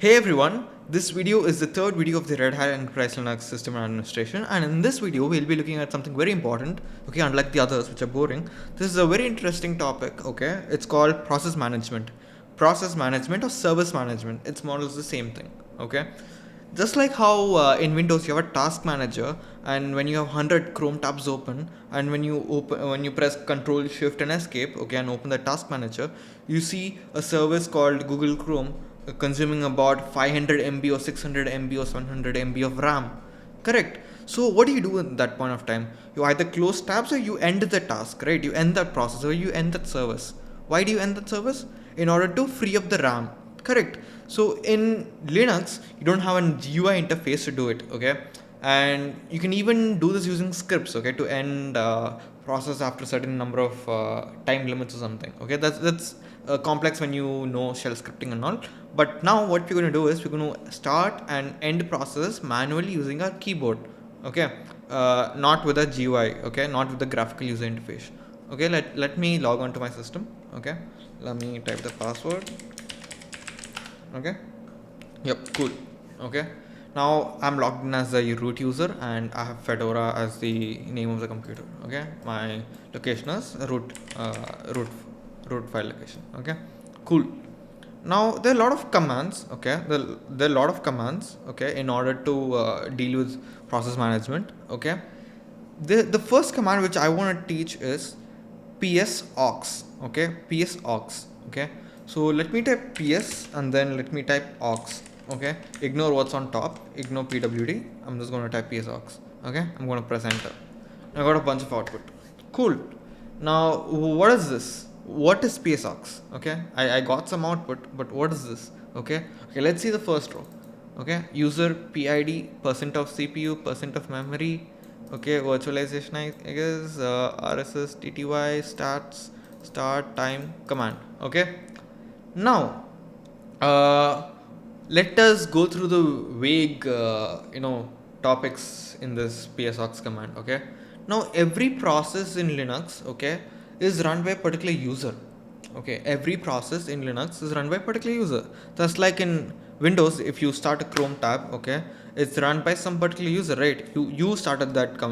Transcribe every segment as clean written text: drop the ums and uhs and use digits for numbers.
Hey everyone, this video is the third video of the RedHat Enterprise Linux System Administration, and in this video we'll be looking at something very important, okay, unlike the others which are boring. This is a very interesting topic, okay. It's called process management. Process management or service management, it's more or less the same thing, okay. Just like how in Windows you have a task manager, and when you have 100 Chrome tabs open, and when you press Control Shift and Escape, okay, and open the task manager, you see a service called Google Chrome consuming about 500 MB or 600 MB or 700 MB of RAM. Correct. So what do you do at that point of time? You either close tabs or you end the task, right? You end that process or you end that service. Why do you end that service? In order to free up the RAM. Correct. So in Linux, you don't have an GUI interface to do it, okay? And you can even do this using scripts, okay, to end process after a certain number of time limits or something. Okay, that's complex when you know shell scripting and all. But now what we're going to do is we're going to start and end process manually using our keyboard. Okay, not with a GUI. Okay, not with the graphical user interface. Okay, let me log on to my system. Okay, let me type the password. Okay, yep, cool. Okay, now I'm logged in as the root user and I have Fedora as the name of the computer. Okay, my location is root root file location. Okay, cool. Now there are a lot of commands. Okay, there are a lot of commands. Okay, in order to deal with process management. Okay, the first command which I want to teach is ps-aux. Okay, ps-aux. Okay, so let me type ps and then let me type aux. Okay, ignore what's on top, ignore pwd. I'm just going to type ps-aux. Okay, I'm going to press enter. I got a bunch of output. Cool. Now what is this? What is ps-aux? Okay, I got some output, but what is this? Okay, let's see the first row. Okay, user PID, percent of CPU, percent of memory. Okay, virtualization, I guess, RSS, TTY, stats, start, time, command. Okay, now let us go through the vague, topics in this ps-aux command. Okay, now every process in Linux, okay, is run by a particular user. Okay, every process in Linux is run by a particular user. Just like in Windows, if you start a Chrome tab, okay, it's run by some particular user, right? You started that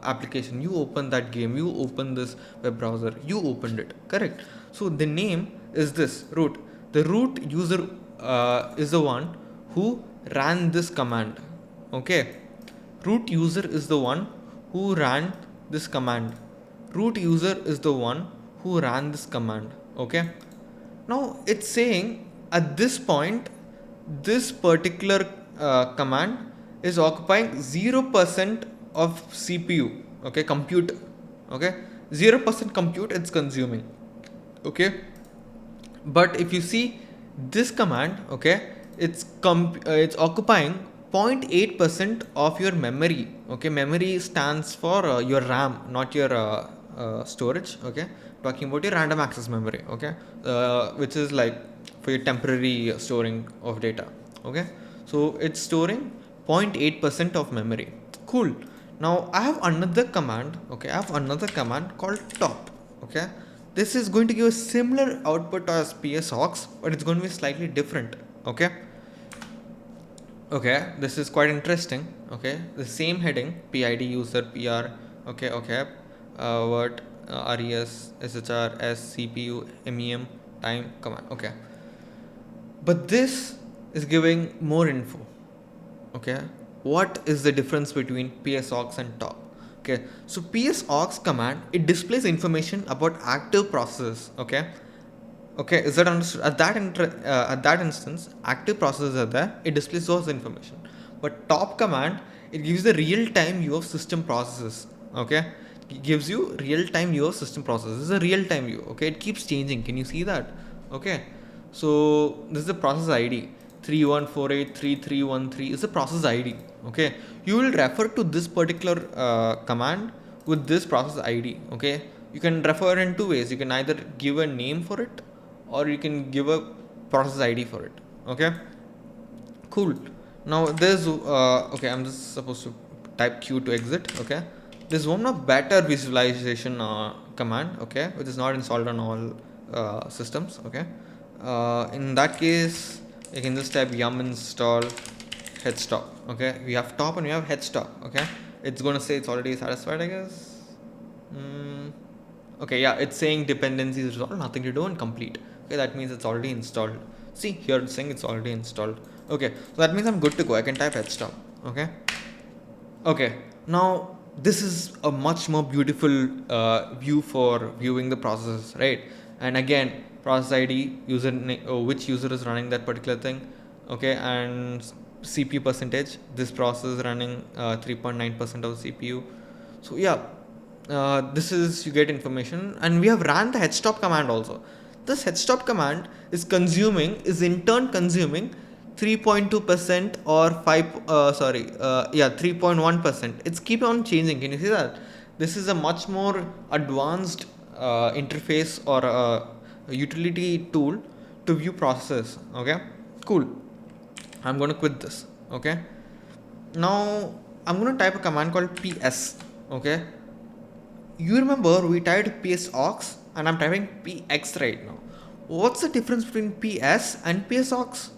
application, you opened that game, you opened this web browser, you opened it, correct? So the name is this root. The root user is the one who ran this command. Okay, root user is the one who ran this command. Root user is the one who ran this command. Okay, now it's saying at this point this particular command is occupying 0% of CPU. Okay, compute. Okay, 0% compute it's consuming. Okay, but if you see this command, okay, it's occupying 0.8% of your memory. Okay, memory stands for your RAM, not your storage. Okay, talking about your random access memory. Okay, which is like for your temporary storing of data. Okay, so it's storing 0.8% of memory. Cool. Now I have another command. Okay, I have another command called top. Okay, this is going to give a similar output as ps-aux, but it's going to be slightly different. Okay, this is quite interesting. Okay, the same heading, PID, user, PR. Okay, word, res, shr, s, cpu, mem, time, command. Okay, but this is giving more info. Okay, what is the difference between ps-aux and top? Okay, so ps-aux command, it displays information about active processes. Okay, is that understood? At that instance, active processes are there, it displays those information. But top command, it gives the real time view of system processes. Okay, it gives you real time view of system processes. This is a real time view. Okay, it keeps changing. Can you see that? Okay, so this is the process ID. 31483313 is the process ID. Okay, you will refer to this particular command with this process ID. Okay, you can refer in two ways. You can either give a name for it or you can give a process ID for it. Okay, cool. Now there's okay, I'm just supposed to type Q to exit. Okay, there's one of better visualization command. Okay, which is not installed on all systems. Okay, in that case, you can just type yum install headstop. Okay, we have top and we have headstop. Okay, it's gonna say it's already satisfied, I guess. Okay, yeah, it's saying dependencies resolved, nothing to do, and complete. Okay, that means it's already installed. See, here it's saying it's already installed. Okay, so that means I'm good to go. I can type headstop. Okay. Okay, now this is a much more beautiful view for viewing the processes, right? And again, process ID, user which user is running that particular thing, okay, and CPU percentage. This process is running 3.9% of the CPU. So yeah, this is you get information, and we have ran the headstop command also. This headstop command is in turn consuming 3.2% or 3.1%. It's keep on changing. Can you see that? This is a much more advanced interface or a utility tool to view processes. Okay, cool. I'm going to quit this. Okay, now I'm going to type a command called ps. Okay, you remember we typed psaux and I'm typing px right now. What's the difference between ps and psaux?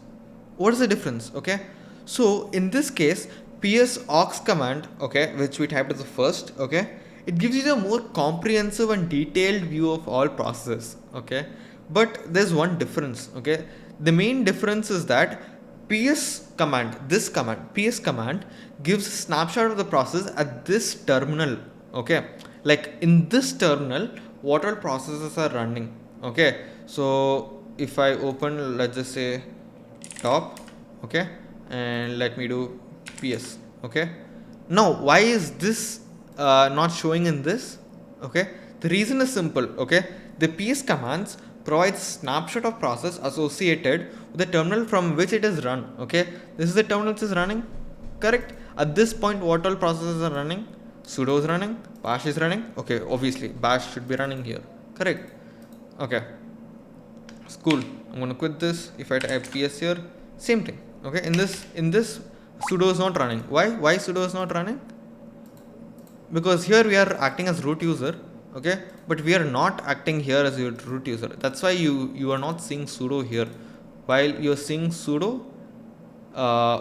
What is the difference? Okay, so in this case, psaux command, okay, which we typed as the first, okay, it gives you a more comprehensive and detailed view of all processes. Okay, but there's one difference. Okay, the main difference is that ps command gives a snapshot of the process at this terminal. Okay, like in this terminal, what all processes are running. Okay, so if I open, let's just say top, okay, and let me do ps. Okay, now why is this not showing in this? Okay, the reason is simple. Okay, the ps commands provides snapshot of process associated with the terminal from which it is run. Okay, this is the terminal which is running, correct? At this point, what all processes are running? Sudo is running, bash is running. Okay, obviously bash should be running here, correct? Okay, it's cool. I'm gonna quit this. If I type ps here, same thing. Okay, in this sudo is not running. Why sudo is not running? Because here we are acting as root user. Okay, but we are not acting here as your root user. That's why you are not seeing sudo here, while you're seeing sudo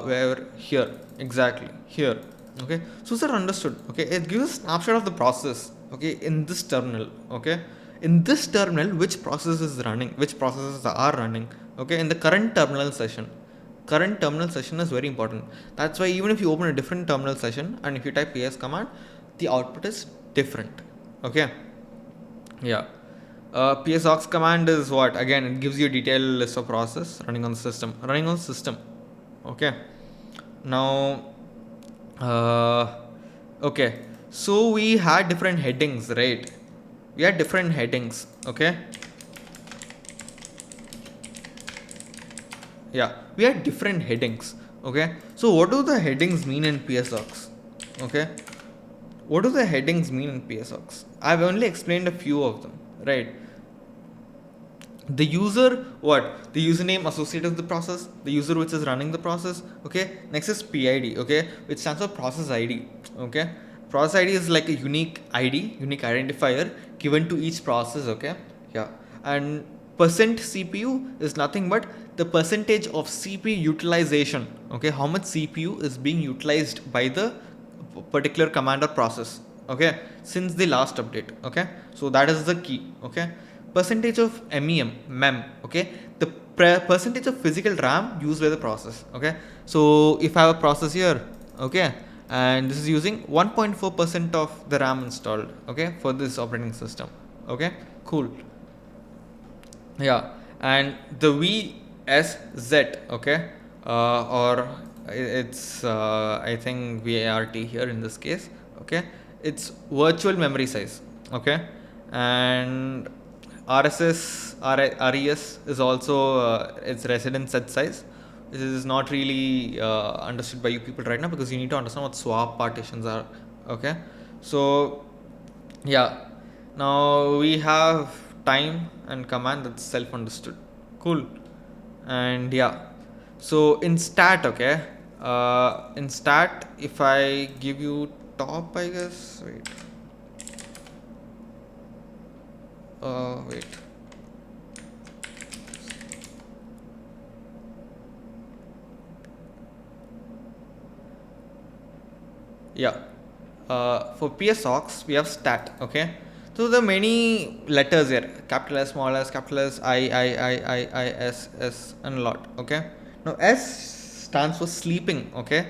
where here, exactly here. Okay, so sir, understood. Okay, it gives a snapshot of the process. Okay, in this terminal. Okay, in this terminal, which process is running, which processes are running. Okay, in the current terminal session. Current terminal session is very important. That's why even if you open a different terminal session and if you type ps command, the output is different. Okay, yeah. psaux command is what? Again, it gives you a detailed list of process running on the system. Okay, now okay, so we had different headings, right? We had different headings. Okay, yeah, we had different headings. Okay, so what do the headings mean in psaux? Okay, what do the headings mean in psaux? I've only explained a few of them, right? The user, what? The username associated with the process, the user which is running the process. Okay, next is pid, okay, which stands for process id. Okay, process id is like a unique id, unique identifier given to each process. Okay, yeah. And percent cpu is nothing but the percentage of cpu utilization. Okay, how much cpu is being utilized by the particular command or process. Okay, since the last update. Okay, so that is the key. Okay, percentage of mem. Okay, the percentage of physical ram used by the process. Okay, so if I have a process here, okay, and this is using 1.4% of the ram installed, okay, for this operating system. Okay, cool. Yeah, and the vsz, okay, or it's I think vart here in this case. Okay, it's virtual memory size. Okay, and res is also its resident set size. This is not really understood by you people right now because you need to understand what swap partitions are. Okay, so yeah, now we have time and command, that's self understood. Cool. And yeah, so in stat, okay, in stat, if I give you top, I guess, wait, Yeah. For PSOX, we have stat. Okay. So there are many letters here: capital S, small s, capital S, I, S, and a lot. Okay. Now S stands for sleeping. Okay.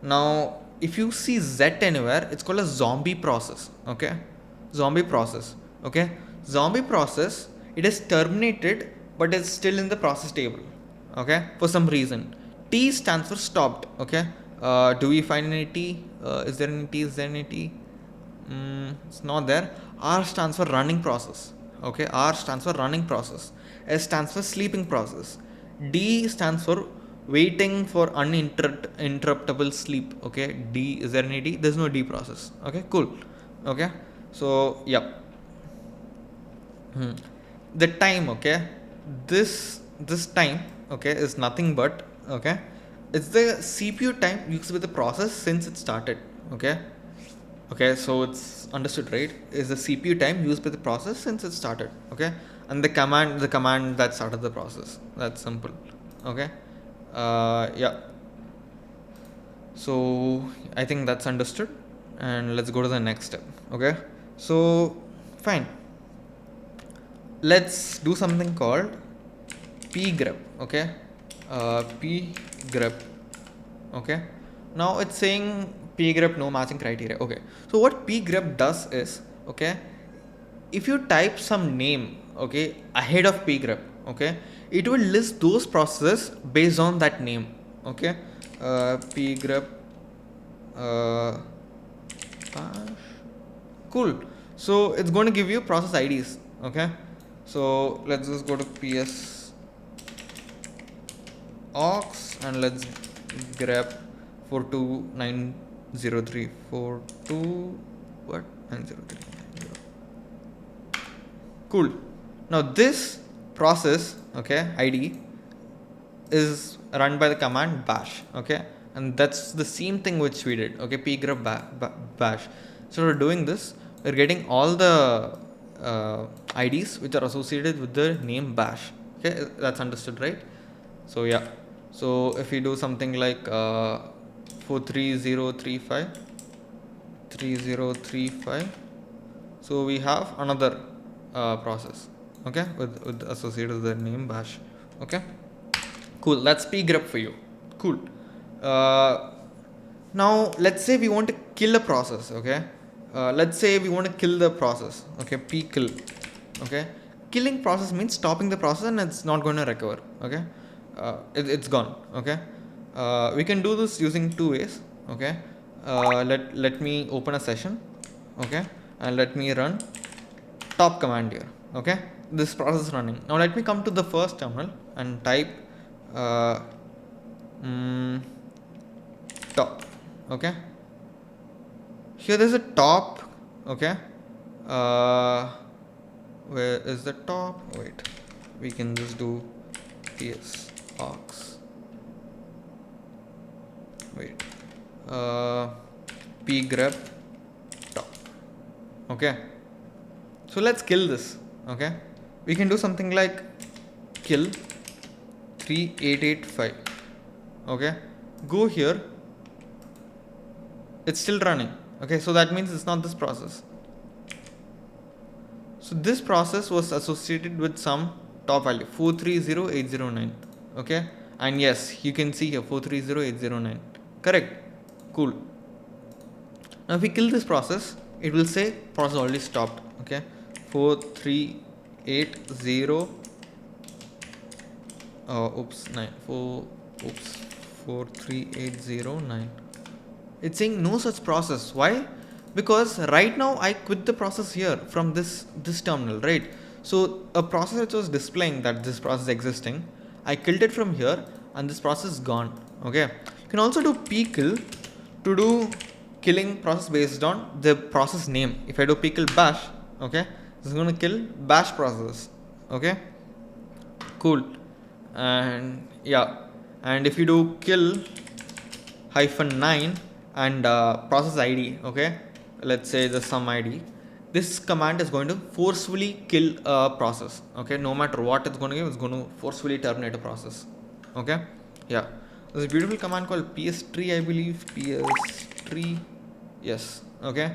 Now if you see Z anywhere, it's called a zombie process. Okay. Zombie process. Okay. Zombie process. It is terminated, but it's still in the process table. Okay. For some reason. T stands for stopped. Okay. Do we find any T? Is there any T? Is there any T? It's not there. R stands for running process. Okay. R stands for running process. S stands for sleeping process. D stands for waiting for uninterruptible sleep. Okay. D, is there any D? There's no D process. Okay. Cool. Okay. So yep. The time. Okay. This time. Okay, is nothing but, okay, it's the CPU time used with the process since it started. Okay. Okay, so it's understood, right? Is the CPU time used by the process since it started. Okay. And the command that started the process. That's simple. Okay. Yeah. So I think that's understood, and let's go to the next step. Okay. So fine, let's do something called pgrep. Okay. Pgrep. Okay. Now it's saying pgrep no matching criteria. Okay. So what pgrep does is, okay, if you type some name, okay, ahead of pgrep, okay, it will list those processes based on that name. Okay. Pgrep. Cool. So it's going to give you process IDs. Okay. So let's just go to ps aux and let's grep 42903 what 903. Cool. Now this process, okay, ID is run by the command bash. Okay, and that's the same thing which we did. Okay, pgrep bash. So we're doing this, we're getting all the IDs which are associated with the name bash. Okay, that's understood, right? So yeah, so if we do something like 43035, so we have another process, okay, with associated with the name bash. Okay, cool. That's pgrep for you. Cool. uh, Now let's say we want to kill a process. Okay, let's say we want to kill the process. Okay, pkill. Okay, killing process means stopping the process and it's not going to recover. Okay, it's gone. Okay, we can do this using two ways. Okay, let me open a session. Okay, and let me run top command here. Okay, this process is running. Now let me come to the first terminal and type uh, top. Okay, here there's a top. Okay, where is the top? Wait, we can just do ps aux. Wait, pgrep top. Okay, so let's kill this. Okay, we can do something like kill 3885. Okay, go here, it's still running. Okay, so that means it's not this process. So this process was associated with some top value 430809. Okay, and yes, you can see here 430809. Correct. Cool. Now if we kill this process, it will say process already stopped. Okay, 4380 43809. It's saying no such process. Why? Because right now I quit the process here from this terminal, right? So a process which was displaying that this process is existing, I killed it from here and this process is gone. Okay, you can also do pkill to do killing process based on the process name. If I do pkill bash, okay, this is going to kill bash process. Okay, cool. And yeah, and if you do kill -9 and process ID, okay, let's say the some ID, this command is going to forcefully kill a process. Okay, no matter what it's going to give, it's going to forcefully terminate a process. Okay, yeah, there's a beautiful command called ps tree, I believe, ps tree. Yes. Okay.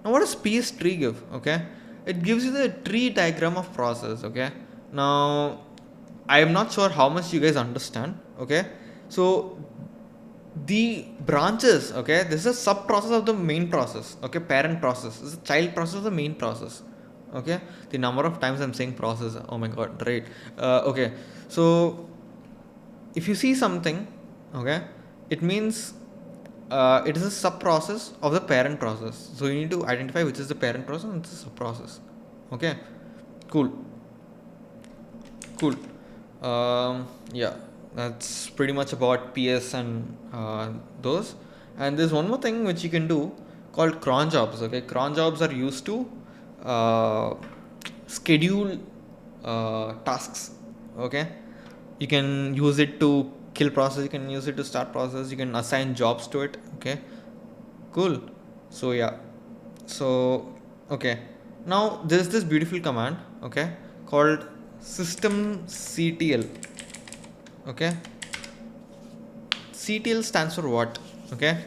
Now what does PS tree give? Okay, it gives you the tree diagram of process. Okay, now I am not sure how much you guys understand. Okay, so the branches, okay, this is a sub process of the main process. Okay, parent process, this is a child process of the main process. Okay, the number of times I'm saying process, oh my god, right. Okay, so if you see something, okay, it means it is a sub process of the parent process. So you need to identify which is the parent process and which is the sub process. Okay, cool, cool. Yeah, that's pretty much about PS and those. And there's one more thing which you can do called cron jobs. Okay, cron jobs are used to uh, schedule tasks. Okay, you can use it to kill process, you can use it to start process, you can assign jobs to it. Okay, cool. So yeah, so okay, now there's this beautiful command, okay, called systemctl. Okay, ctl stands for what? Okay,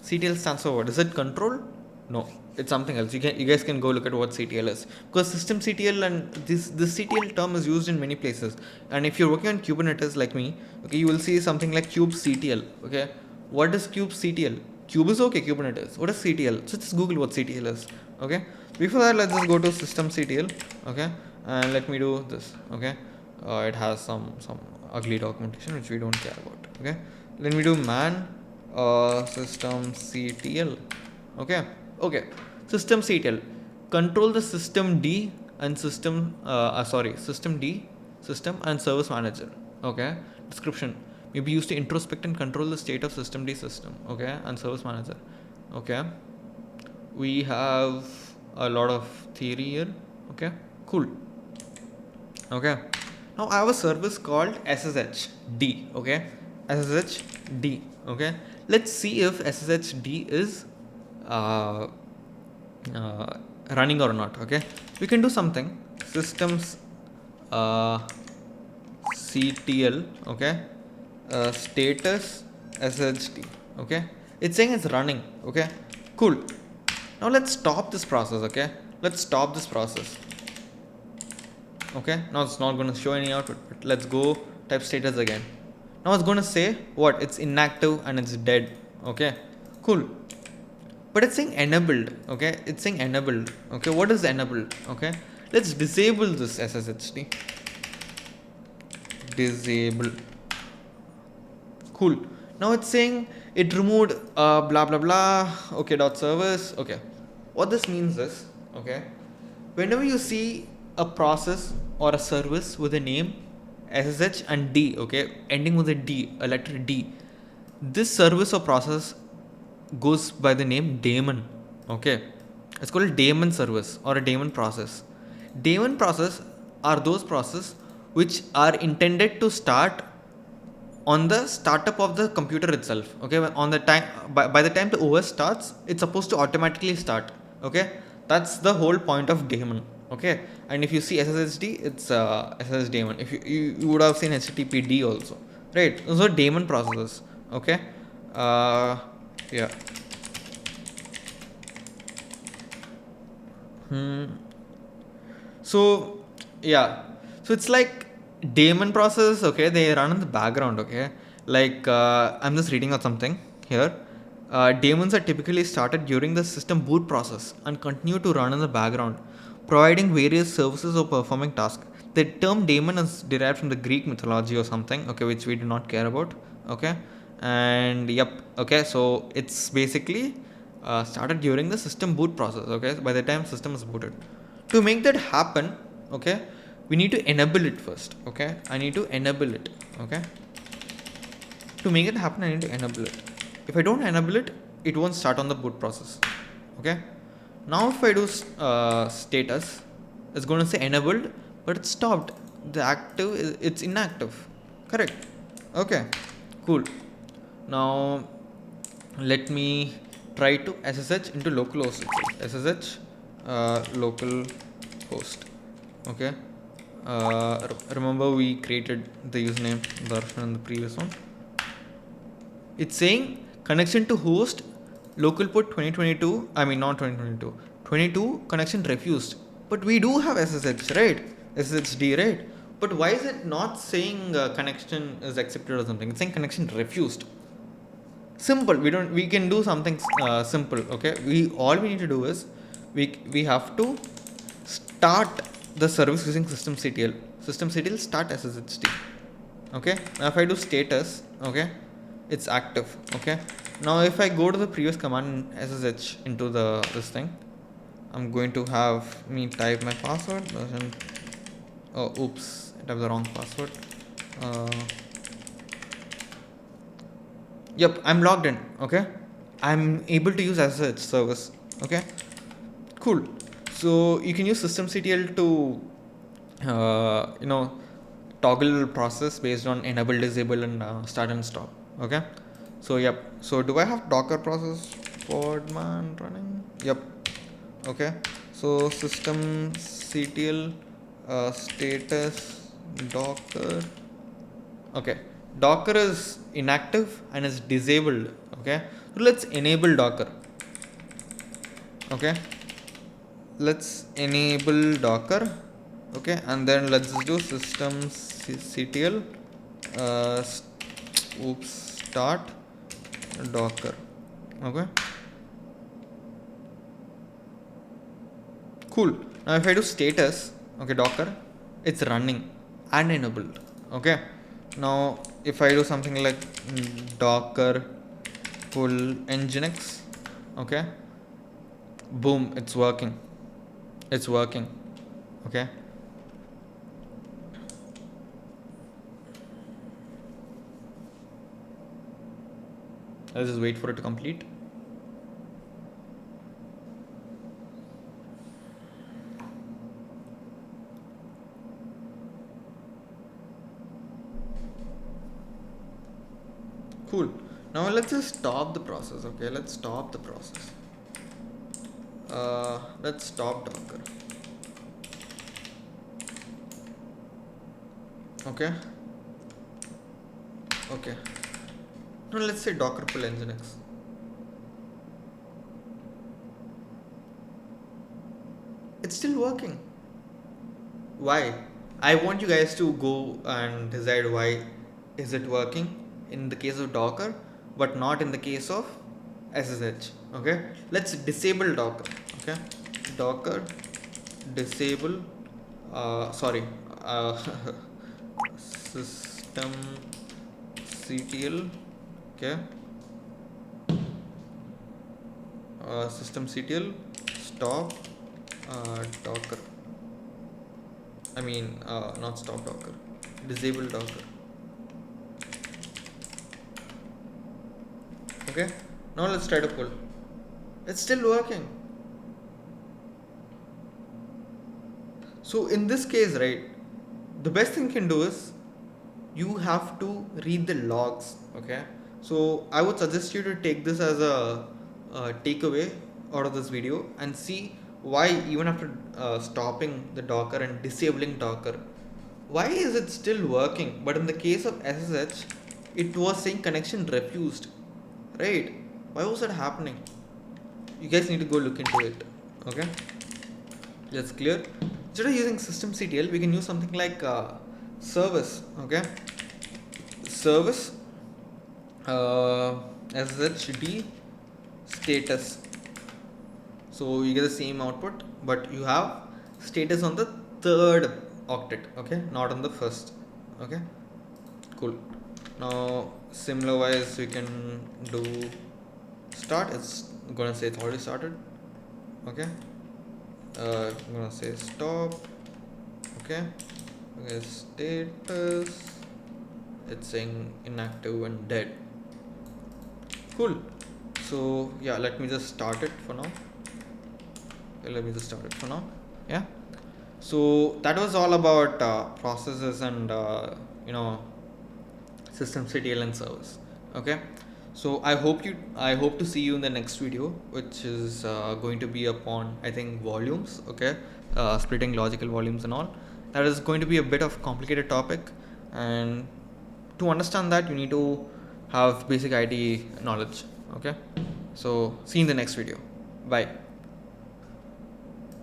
ctl stands for what? Is it control? No, it's something else. You guys can go look at what ctl is, because systemctl and this ctl term is used in many places. And if you're working on Kubernetes like me, okay, you will see something like kubectl. Okay, what is kubectl? Cube is okay, Kubernetes. What is ctl? So just google what ctl is. Okay, before that, let's just go to systemctl. Okay, and let me do this. Okay, it has some ugly documentation which we don't care about. Okay, let me do man systemctl. Okay, okay, systemctl control the system d and system d, system and service manager. Okay, description may be used to introspect and control the state of system d, system, okay, and service manager. Okay, we have a lot of theory here. Okay, cool. Okay, now I have a service called sshd. Okay, sshd. Okay, let's see if sshd is uh, uh, running or not. Okay, we can do something systems ctl. Okay, status sshd. Okay, it's saying it's running. Okay, cool. Now let's stop this process. Okay, let's stop this process. Okay, now it's not going to show any output, but let's go type status again. Now it's going to say what? It's inactive and it's dead. Okay, cool. But it's saying enabled. Okay, it's saying enabled. Okay, what is enabled? Okay, let's disable this sshd. Disable. Cool. Now it's saying it removed blah blah blah. Okay, dot service. Okay, what this means is, okay, whenever you see a process or a service with a name ssh and d, okay, ending with a d, a letter d, this service or process goes by the name daemon. Okay, it's called a daemon service or a daemon process. Daemon process are those processes which are intended to start on the startup of the computer itself. Okay, on the time by the time the OS starts, it's supposed to automatically start. Okay, that's the whole point of daemon. Okay, and if you see SSHD, it's SSH daemon. If you would have seen HTTPD also, right? Those are daemon processes. Okay, yeah. So yeah, so it's like daemon process. Okay, they run in the background. Okay, like I'm just reading out something here. Daemons are typically started during the system boot process and continue to run in the background, providing various services or performing tasks. The term daemon is derived from the Greek mythology or something, okay, which we do not care about. Okay, and yep, okay, so it's basically started during the system boot process. Okay, by the time system is booted. To make that happen, okay, we need to enable it first. Okay, I need to enable it. Okay, to make it happen, I need to enable it. If I don't enable it, it won't start on the boot process. Okay, now if I do status, it's going to say enabled, but it's stopped. The active, it's inactive. Correct. Okay, cool. Now let me try to SSH into localhost. SSH localhost. Okay, remember we created the username Darshan in the previous one. It's saying connection to host local port 2022, I mean not 2022, 22 connection refused. But we do have SSH, right? SSHD, right? But why is it not saying connection is accepted or something? It's saying connection refused. Simple. We can do something simple. Okay. All we need to do is we have to start the service using systemctl. Systemctl start SSHD. Okay. Now if I do status, okay, it's active. Okay. Now if I go to the previous command SSH into this thing, I'm going to have me type my password. Oh, oops, I typed the wrong password. Yep, I'm logged in. Okay, I'm able to use SSH service. Okay, cool. So you can use systemctl to toggle process based on enable, disable, and start and stop. Okay, so yep. So do I have Docker process podman running? Yep. Okay, so systemctl status Docker. Okay, Docker is inactive and is disabled. Okay, so let's enable Docker. Okay, let's enable Docker. Okay, and then let's do systemctl start Docker. Okay, cool. Now if I do status, okay, Docker, it's running and enabled. Okay, now if I do something like Docker full nginx, okay, boom, it's working. Okay, let's just wait for it to complete. Cool. Now let's just stop the process. Okay, let's stop the process. Let's stop Docker. Okay. Now let's say Docker pull nginx. It's still working. Why? I want you guys to go and decide why is it working in the case of Docker but not in the case of SSH. Okay, let's disable Docker. Okay, Docker disable systemctl. Okay, systemctl stop Docker. I mean, not stop Docker, disable Docker. Okay, now let's try to pull. It's still working. So in this case, right, the best thing you can do is you have to read the logs. Okay, so I would suggest you to take this as a takeaway out of this video and see why even after stopping the Docker and disabling Docker, why is it still working? But in the case of SSH, it was saying connection refused, right? Why was that happening? You guys need to go look into it. Okay, that's clear. Instead of using systemctl, we can use something like service. Okay, service sshd status. So you get the same output, but you have status on the third octet. Okay, not on the first. Okay, cool. Now similar wise we can do start. It's gonna say it's already started. Okay, I'm gonna say stop. Okay, status, it's saying inactive and dead. Cool. So yeah, let me just start it for now. Yeah, so that was all about processes and systemctl and service. Okay, so I hope to see you in the next video, which is going to be upon, I think, volumes. Okay, splitting logical volumes and all. That is going to be a bit of complicated topic, and to understand that you need to have basic IT knowledge. Okay, So see you in the next video. Bye.